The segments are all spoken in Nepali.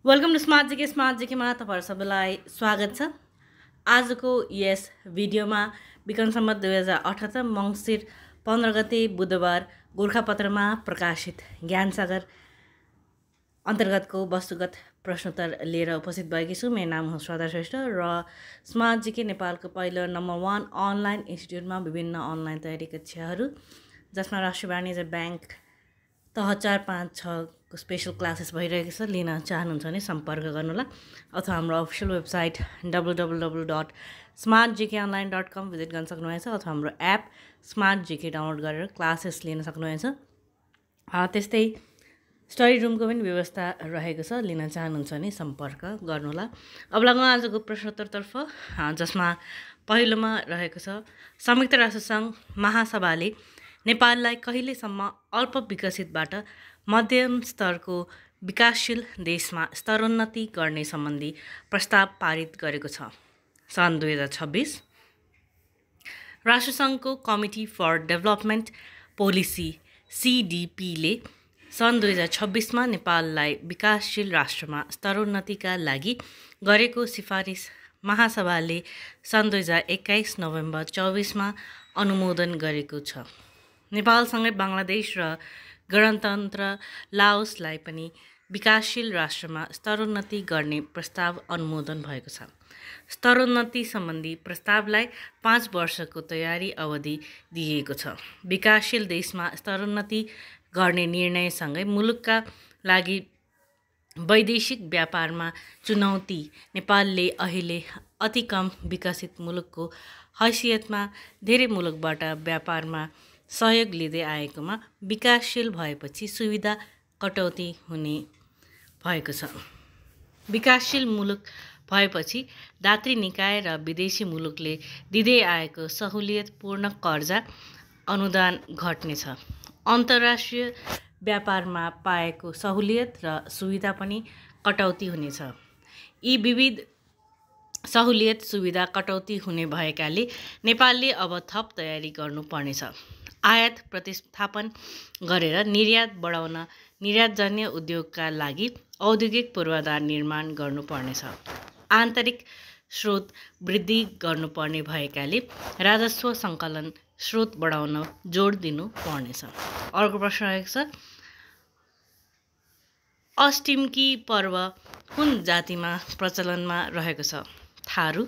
वेलकम टु स्मार्ट जीकेमा तपाईहरु सबैलाई स्वागत छ। आजको यस भिडियोमा विक्रम सम्वत 2078 मङ्सिर 15 गते बुधबार गोरखापत्रमा प्रकाशित ज्ञानसागर अन्तर्गतको वस्तुगत प्रश्नोत्तर लिएर उपस्थित भएकी छु। मेरो नाम हो श्रद्धा श्रेष्ठ र स्मार्ट जीके नेपालको पहिलो नम्बर 1 अनलाइन इन्स्टिट्युटमा विभिन्न अनलाइन तयारी कक्षाहरू जसमा राष्ट्रिय वाणिज्य ब्याङ्क तह 4, 5, 6 को स्पेशल क्लासेस भइरहेको छ। लिन चाहनुहुन्छ भने सम्पर्क गर्नुहोला अथवा हाम्रो अफिसियल वेबसाइट www.smartgkonline.com भिजिट गर्न सक्नुहुनेछ अथवा हाम्रो एप स्मार्ट जीके डाउनलोड गरेर क्लासेस लिन सक्नुहुनेछ। त्यस्तै स्टडी रुमको पनि व्यवस्था रहेको छ, लिन चाहनुहुन्छ भने सम्पर्क गर्नुहोला। अब लागौँ आजको प्रश्नोत्तरतर्फ, जसमा पहिलोमा रहेको छ संयुक्त राष्ट्रसङ्घ महासभाले नेपाललाई कहिलेसम्म अल्प विकसितबाट मध्यम स्तरको विकासशील देशमा स्तरोन्नति गर्ने सम्बन्धी प्रस्ताव पारित गरेको छ। सन् 2026 राष्ट्रसङ्घको कमिटी फर डेभलपमेन्ट पोलिसी CDPले सन् 2026मा नेपाललाई विकासशील राष्ट्रमा स्तरोन्नतिका लागि गरेको सिफारिस महासभाले सन् 2021 नोभेम्बर 24मा अनुमोदन गरेको छ। नेपालसँगै बङ्गलादेश र गणतन्त्र लाओसलाई पनि विकासशील राष्ट्रमा स्तरोन्नति गर्ने प्रस्ताव अनुमोदन भएको छ। स्तरोन्नति सम्बन्धी प्रस्तावलाई 5 वर्षको तयारी अवधि दिइएको छ। विकासशील देशमा स्तरोन्नति गर्ने निर्णयसँगै मुलुकका लागि वैदेशिक व्यापारमा चुनौती नेपालले अहिले अति कम विकसित मुलुकको हैसियतमा धेरै मुलुकबाट व्यापारमा सहयोग लिँदै आएकोमा विकासशील भएपछि सुविधा कटौती हुने भएको छ। विकासशील मुलुक भएपछि दात्री निकाय र विदेशी मुलुकले दिँदै आएको सहुलियतपूर्ण कर्जा अनुदान घट्नेछ। अन्तर्राष्ट्रिय व्यापारमा पाएको सहुलियत र सुविधा पनि कटौती हुनेछ। यी विविध सहुलियत सुविधा कटौती हुने भएकाले नेपालले अब थप तयारी गर्नुपर्नेछ। आयात प्रतिस्थापन गरेर निर्यात बढाउन निर्यातजन्य उद्योगका लागि औद्योगिक पूर्वाधार निर्माण गर्नुपर्नेछ। आन्तरिक स्रोत वृद्धि गर्नुपर्ने भएकाले राजस्व सङ्कलन स्रोत बढाउन जोड दिनुपर्नेछ। अर्को प्रश्न रहेको छ, अष्टमी पर्व कुन जातिमा प्रचलनमा रहेको छ? थारू।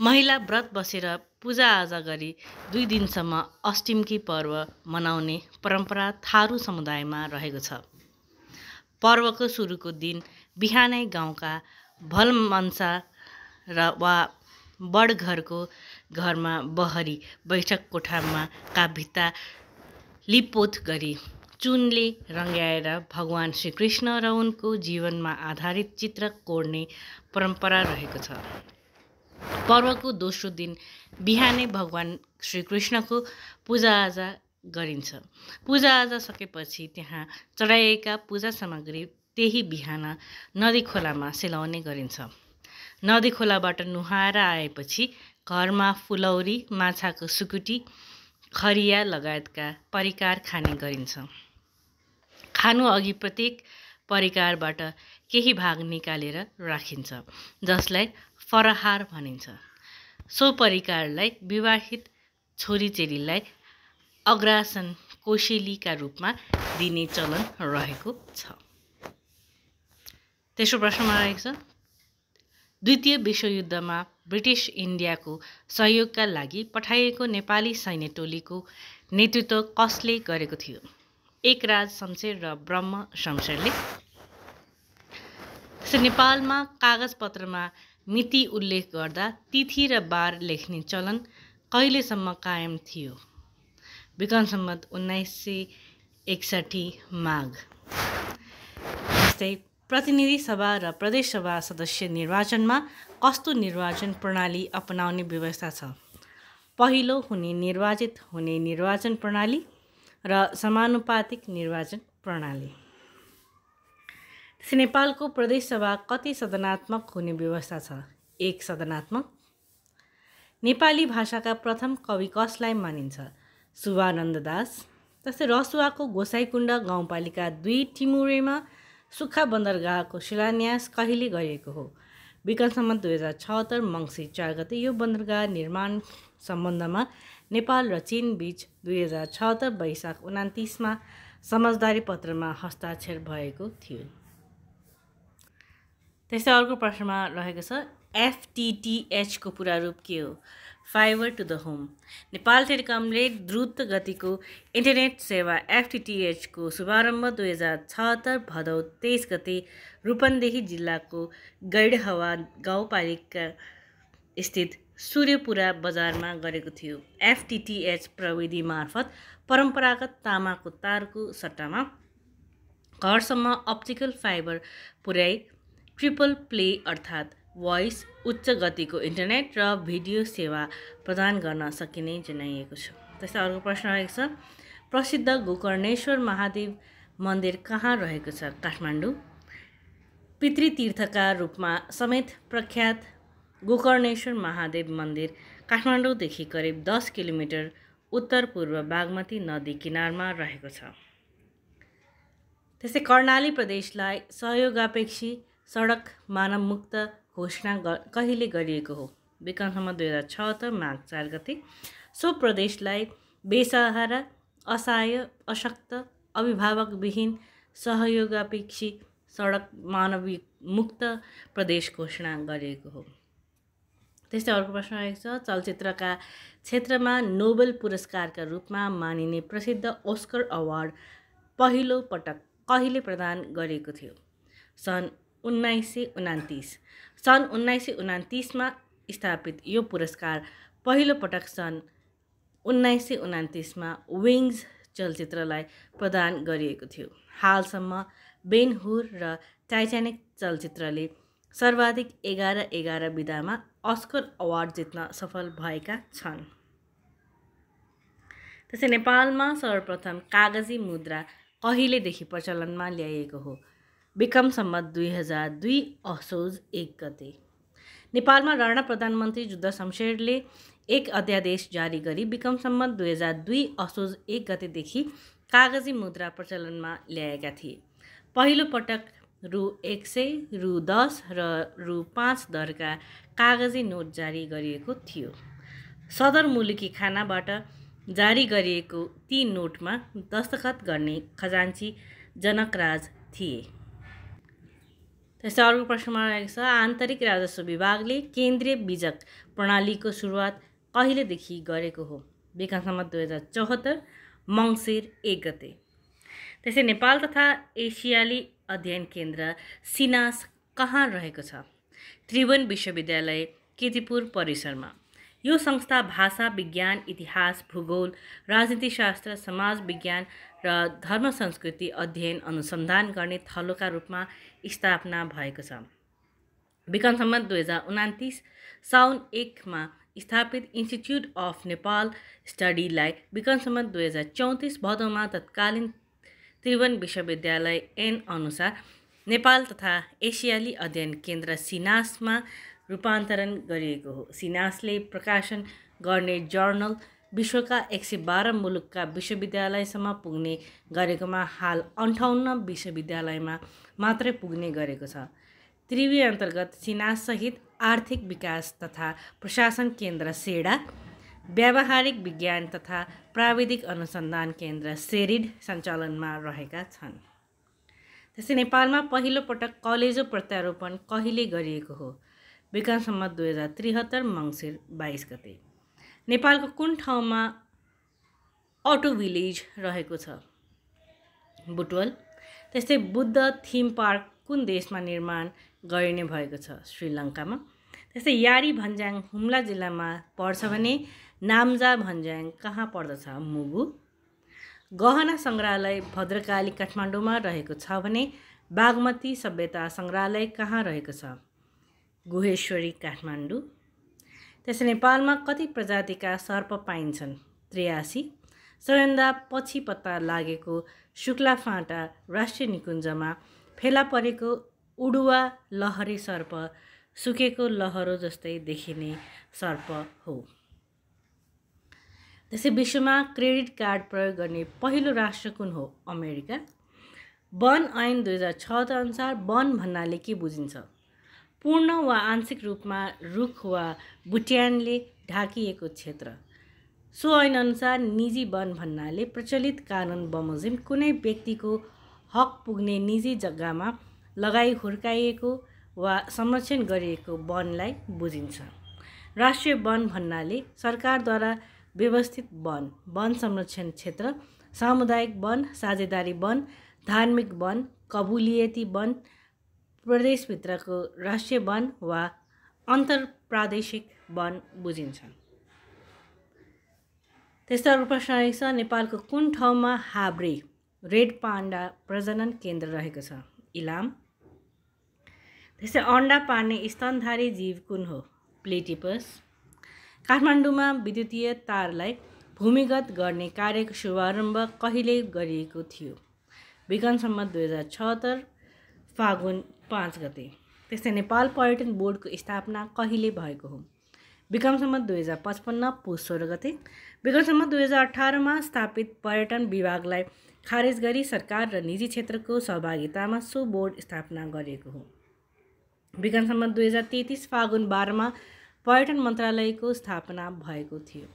महिला व्रत बसेर पूजाआजा गरी 2 दिनसम्म अष्टमी पर्व मनाउने परम्परा थारू समुदायमा रहेको छ। पर्वको सुरुको दिन बिहानै गाउँका भलमन्सा वा बडघरको घरमा बहरी बैठक कोठामा का भित्ता लिपोत गरी चुनले रङ्ग्याएर भगवान श्रीकृष्ण र उनको जीवनमा आधारित चित्र कोर्ने परम्परा रहेको छ। पर्वको दोस्रो दिन बिहानै भगवान श्रीकृष्णको पूजाआजा गरिन्छ। पूजाआजा सकेपछि त्यहाँ चढाइएका पूजा सामग्री त्यही बिहान नदी खोलामा सेलाउने गरिन्छ। नदी खोलाबाट नुहाएर आएपछि घरमा फुलौरी, माछाको सुकुटी, खरिया लगायतका परिकार खाने गरिन्छ। खानु अघि प्रत्येक परिकारबाट केही भाग निकालेर राखिन्छ, जसलाई फरहार भनिन्छ। सो परिकारलाई विवाहित छोरीचेलीलाई अग्रासन कोसेलीका रूपमा दिने चलन रहेको छ। तेस्रो प्रश्नमा रहेको छ, द्वितीय विश्वयुद्धमा ब्रिटिस इन्डियाको सहयोगका लागि पठाइएको नेपाली सैन्य टोलीको नेतृत्व कसले गरेको थियो? एकराज शमशेर र ब्रह्म शमशेरले। नेपालमा कागजपत्रमा मिति उल्लेख गर्दा तिथि र बार लेख्ने चलन कहिलेसम्म कायम थियो? विक्रम सम्वत 1961 माघ। जस्तै प्रतिनिधि सभा र प्रदेश सभा सदस्य निर्वाचनमा कस्तो निर्वाचन प्रणाली अपनाउने व्यवस्था छ? पहिलो हुने निर्वाचित हुने निर्वाचन प्रणाली र समानुपातिक निर्वाचन प्रणाली। नेपालको प्रदेश सभा कति सदनात्मक हुने व्यवस्था छ? 1 सदनात्मक। नेपाली भाषाका प्रथम कवि कसलाई मानिन्छ? सुभानन्द दास। जस्तै रसुवाको गोसाइकुण्ड गाउँपालिका 2 टिमुरेमा सुक्खा बन्दरगाहको शिलान्यास कहिले गरिएको हो? विक्रम सम्वत 2076 मङ्सिर 4 गते यो बन्दरगाह निर्माण सम्बन्धमा नेपाल र चीन बीच 2076 वैशाख 29मा समझदारी पत्रमा हस्ताक्षर भएको थियो। त्यस्तै अर्को प्रश्नमा रहेको छ FTTH को पूरा रूप के हो? Fiber to the home. Nepal टेलिकमले द्रुत गतिको इन्टरनेट सेवा FTTH को शुभारम्भ 2076 भदौ 23 गते रूपन्देही जिल्लाको गैडहवा गाउँपालिका स्थित सूर्यपुरा बजारमा गरेको थियो। FTTH प्रविधि मार्फत परम्परागत तामाको तारको सट्टामा घरसम्म अप्टिकल फाइबर पुर्याई ट्रिपल प्ले अर्थात् भोइस, उच्च गतिको इन्टरनेट र भिडियो सेवा प्रदान गर्न सकिने जनाइएको छ। त्यस्तै अर्को प्रश्न रहेको छ प्रसिद्ध गोकर्णेश्वर महादेव मन्दिर कहाँ रहेको छ? काठमाडौँ। पितृतीर्थका रूपमा समेत प्रख्यात गोकर्णेश्वर महादेव मन्दिर काठमाडौँदेखि करिब 10 किलोमिटर उत्तर पूर्व बागमती नदी किनारमा रहेको छ। त्यस्तै कर्णाली प्रदेशलाई सहयोगापेक्षी सडक मानवमुक्त घोषणा कहिले गरिएको हो? विक्रम सम्वत 2076 माघ 4 गते। सो प्रदेशलाई बेसहारा, असहाय, अशक्त, अभिभावकविहीन सहयोगापेक्षी सडक मानवमुक्त प्रदेश घोषणा गरिएको हो। त्यस्तै अर्को प्रश्न रहेको छ चलचित्रका क्षेत्रमा नोबेल पुरस्कारका रूपमा मानिने प्रसिद्ध ओस्कर अवार्ड पहिलो पटक कहिले प्रदान गरिएको थियो? सन् 1929। सन् 1929मा स्थापित यो पुरस्कार पहिलो पटक सन् 1929मा विङ्स चलचित्रलाई प्रदान गरिएको थियो। हालसम्म बेन हुर र टाइटानिक चलचित्रले सर्वाधिक 11 विधामा अस्कर अवार्ड जित्न सफल भएका छन्। त्यसै नेपालमा सर्वप्रथम कागजी मुद्रा कहिलेदेखि प्रचलनमा ल्याइएको हो? विक्रम सम्वत 2002 असोज 1 गते। नेपालमा राणा प्रधानमन्त्री जुद्ध शमशेरले एक अध्यादेश जारी गरी विक्रम सम्वत 2002 असोज 1 गतेदेखि कागजी मुद्रा प्रचलनमा ल्याएका थिए। पहिलो पटक रु 100, रु 10 र रु 5 दरका कागजी नोट जारी गरिएको थियो। सदर मुलुकी खानाबाट जारी गरिएको ती नोटमा दस्तखत गर्ने खजान्ची जनकराज थिए। त्यस्तै अर्को प्रश्नमा रहेको छ आन्तरिक राजस्व विभागले केन्द्रीय बीजक प्रणालीको सुरुवात कहिलेदेखि गरेको हो? विक्रम सम्वत 2074 मङ्सिर 1 गते। त्यसै नेपाल तथा एसियाली अध्ययन केन्द्र सिनास कहाँ रहेको छ? त्रिभुवन विश्वविद्यालय कीर्तिपुर परिसरमा। यो संस्था भाषा विज्ञान, इतिहास, भूगोल, राजनीतिशास्त्र, समाज विज्ञान र धर्म संस्कृति अध्ययन अनुसन्धान गर्ने थलोका रूपमा स्थापना भएको छ। विक्रम सम्वत 2029 साउन 1मा स्थापित इन्स्टिच्युट अफ नेपाल स्टडीलाई विक्रम सम्वत 2034 भदौमा तत्कालीन त्रिभुवन विश्वविद्यालय ऐन अनुसार नेपाल तथा एसियाली अध्ययन केन्द्र सिनासमा रूपान्तरण गरिएको हो। सिनासले प्रकाशन गर्ने जर्नल विश्वका 112 मुलुकका विश्वविद्यालयसम्म पुग्ने गरेकोमा हाल 58 विश्वविद्यालयमा मात्रै पुग्ने गरेको छ। त्रिवी अन्तर्गत सिनाससहित आर्थिक विकास तथा प्रशासन केन्द्र सेडा, व्यावहारिक विज्ञान तथा प्राविधिक अनुसन्धान केन्द्र सेरिड सञ्चालनमा रहेका छन्। त्यसै नेपालमा पहिलो पटक कलेजो प्रत्यारोपण कहिले गरिएको हो? विक्रम सम्वत 2073 मङ्सिर 22 गते। नेपालको कुन ठाउँमा अटो भिलेज रहेको छ? बुटवल। त्यस्तै बुद्ध थीम पार्क कुन देशमा निर्माण गरिने भएको छ? श्रीलङ्कामा। त्यस्तै यारी भन्ज्याङ हुम्ला जिल्लामा पर्छ भने नाम्जा भन्ज्याङ कहाँ पर्दछ? मुगु। गहना सङ्ग्रहालय भद्रकाली काठमाडौँमा रहेको छ भने बागमती सभ्यता सङ्ग्रहालय कहाँ रहेको छ? गुहेश्वरी काठमाडौँ। त्यसै नेपालमा कति प्रजातिका सर्प पाइन्छन्? 83। सबैभन्दा पछि पत्ता लागेको शुक्लाफाँटा राष्ट्रिय निकुञ्जमा फेला परेको उडुवा लहरे सर्प सुकेको लहरो जस्तै देखिने सर्प हो। त्यसै विश्वमा क्रेडिट कार्ड प्रयोग गर्ने पहिलो राष्ट्र कुन हो? अमेरिका। वन ऐन 2076 अनुसार वन भन्नाले के बुझिन्छ? पूर्ण वा आंशिक रूपमा रुख वा बुट्यानले ढाकिएको क्षेत्र। सो ऐनअनुसार निजी वन भन्नाले प्रचलित कानुन बमोजिम कुनै व्यक्तिको हक पुग्ने निजी जग्गामा लगाई हुर्काइएको वा संरक्षण गरिएको वनलाई बुझिन्छ। राष्ट्रिय वन भन्नाले सरकारद्वारा व्यवस्थित वन, वन संरक्षण क्षेत्र, सामुदायिक वन, साझेदारी वन, धार्मिक वन, कबुलियती वन, प्रदेशभित्रको राष्ट्रिय वन वा अन्तर्प्रादेशिक वन बुझिन्छ। त्यस्तै अर्को प्रश्न रहेको छ, नेपालको कुन ठाउँमा हाब्रे रेड पान्डा प्रजनन केन्द्र रहेको छ? इलाम। त्यस्तै अन्डा पार्ने स्तनधारी जीव कुन हो? प्लेटिपस। काठमाडौँमा विद्युतीय तारलाई भूमिगत गर्ने कार्यको शुभारम्भ कहिले गरिएको थियो? विक्रम सम्वत 2076 फागुन 5 गते। त्यस्तै नेपाल पर्यटन बोर्डको स्थापना कहिले भएको हो? विक्रम सम्वत 2055 पुस 16 गते। विक्रम सम्वत 2018 स्थापित पर्यटन विभागलाई खारेज गरी सरकार र निजी क्षेत्रको सहभागितामा सो बोर्ड स्थापना गरिएको हो। विक्रम सम्वत 2033 फागुन 12 पर्यटन मन्त्रालयको स्थापना भएको थियो।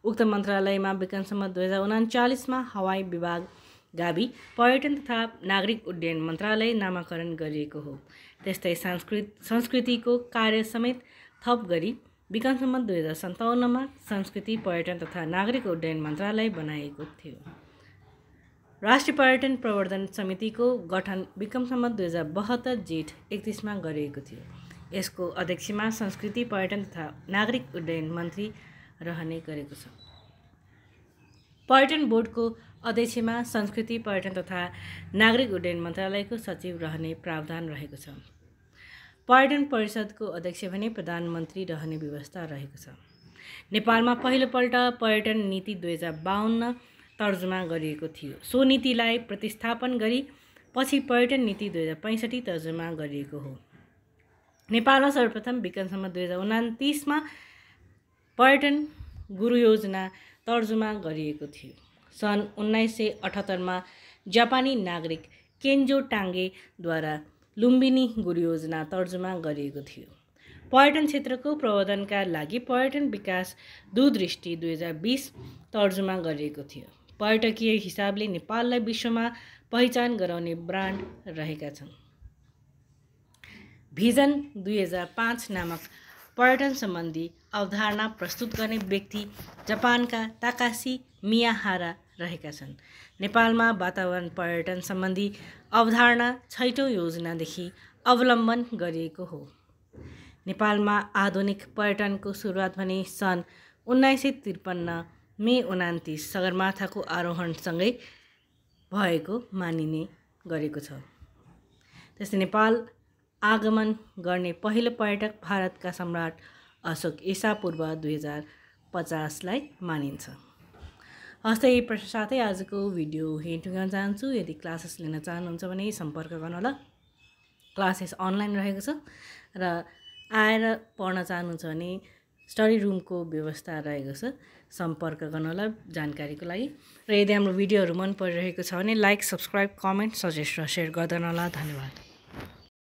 उक्त मन्त्रालयमा विक्रम सम्वत 2039 हवाई विभाग गावी पर्यटन तथा नागरिक उड्डयन मन्त्रालय नामाकरण गरिएको हो। त्यस्तै संस्कृतिको कार्य समेत थप गरी विक्रम सम्वत 2057 संस्कृति, पर्यटन तथा नागरिक उड्डयन मन्त्रालय बनाएको थियो। राष्ट्रिय पर्यटन प्रवर्धन समितिको गठन विक्रम सम्वत 2072 जेठ 31 गरिएको थियो। यसको अध्यक्षमा संस्कृति, पर्यटन तथा नागरिक उड्डयन मन्त्री रहने गरेको छ। पर्यटन बोर्डको अध्यक्षमा संस्कृति, पर्यटन तथा नागरिक उड्डयन मन्त्रालयको सचिव रहने प्रावधान रहेको छ। पर्यटन परिषदको अध्यक्ष भने प्रधानमन्त्री रहने व्यवस्था रहेको छ। नेपालमा पहिलोपल्ट पर्यटन नीति 2052 तर्जुमा गरिएको थियो। सो नीतिलाई प्रतिस्थापन गरी पछि पर्यटन नीति 2065 तर्जुमा गरिएको हो। नेपालमा सर्वप्रथम विक्रम सम्वत 2029 पर्यटन गुरु योजना तर्जुमा गरिएको थियो। सन् 1978 जापानी नागरिक केन्जो टाङ्गेद्वारा लुम्बिनी गुरु योजना तर्जुमा गरिएको थियो। पर्यटन क्षेत्रको प्रवर्धनका लागि पर्यटन विकास दूरदृष्टि 2020 तर्जुमा गरिएको थियो। पर्यटकीय हिसाबले नेपाललाई विश्वमा पहिचान गराउने ब्रान्ड रहेका छन्। भिजन 2005 नामक पर्यटन सम्बन्धी अवधारणा प्रस्तुत गर्ने व्यक्ति जापानका ताकासी मियाहारा रहेका छन्। नेपालमा वातावरण पर्यटन सम्बन्धी अवधारणा 6औं योजनादेखि अवलम्बन गरिएको हो। नेपालमा आधुनिक पर्यटनको सुरुवात भने सन् 1953 मे 29 सगरमाथाको आरोहणसँगै भएको मानिने गरेको छ। त्यस्तै नेपाल आगमन गर्ने पहिलो पर्यटक भारतका सम्राट अशोक ईसापूर्व 2050 मानिन्छ। हस्तै यही प्रश्न साथै आजको भिडियो यहीँ टुङ्गाउन चाहन्छु। यदि क्लासेस लिन चाहनुहुन्छ भने सम्पर्क गर्नुहोला। क्लासेस अनलाइन रहेको छ र आएर पढ्न चाहनुहुन्छ भने स्टडी रुमको व्यवस्था रहेको छ। सम्पर्क गर्नुहोला जानकारीको लागि। र यदि हाम्रो भिडियोहरू मन परिरहेको छ भने लाइक, सब्सक्राइब, कमेन्ट, सजेस्ट र सेयर गर्दैन होला। धन्यवाद।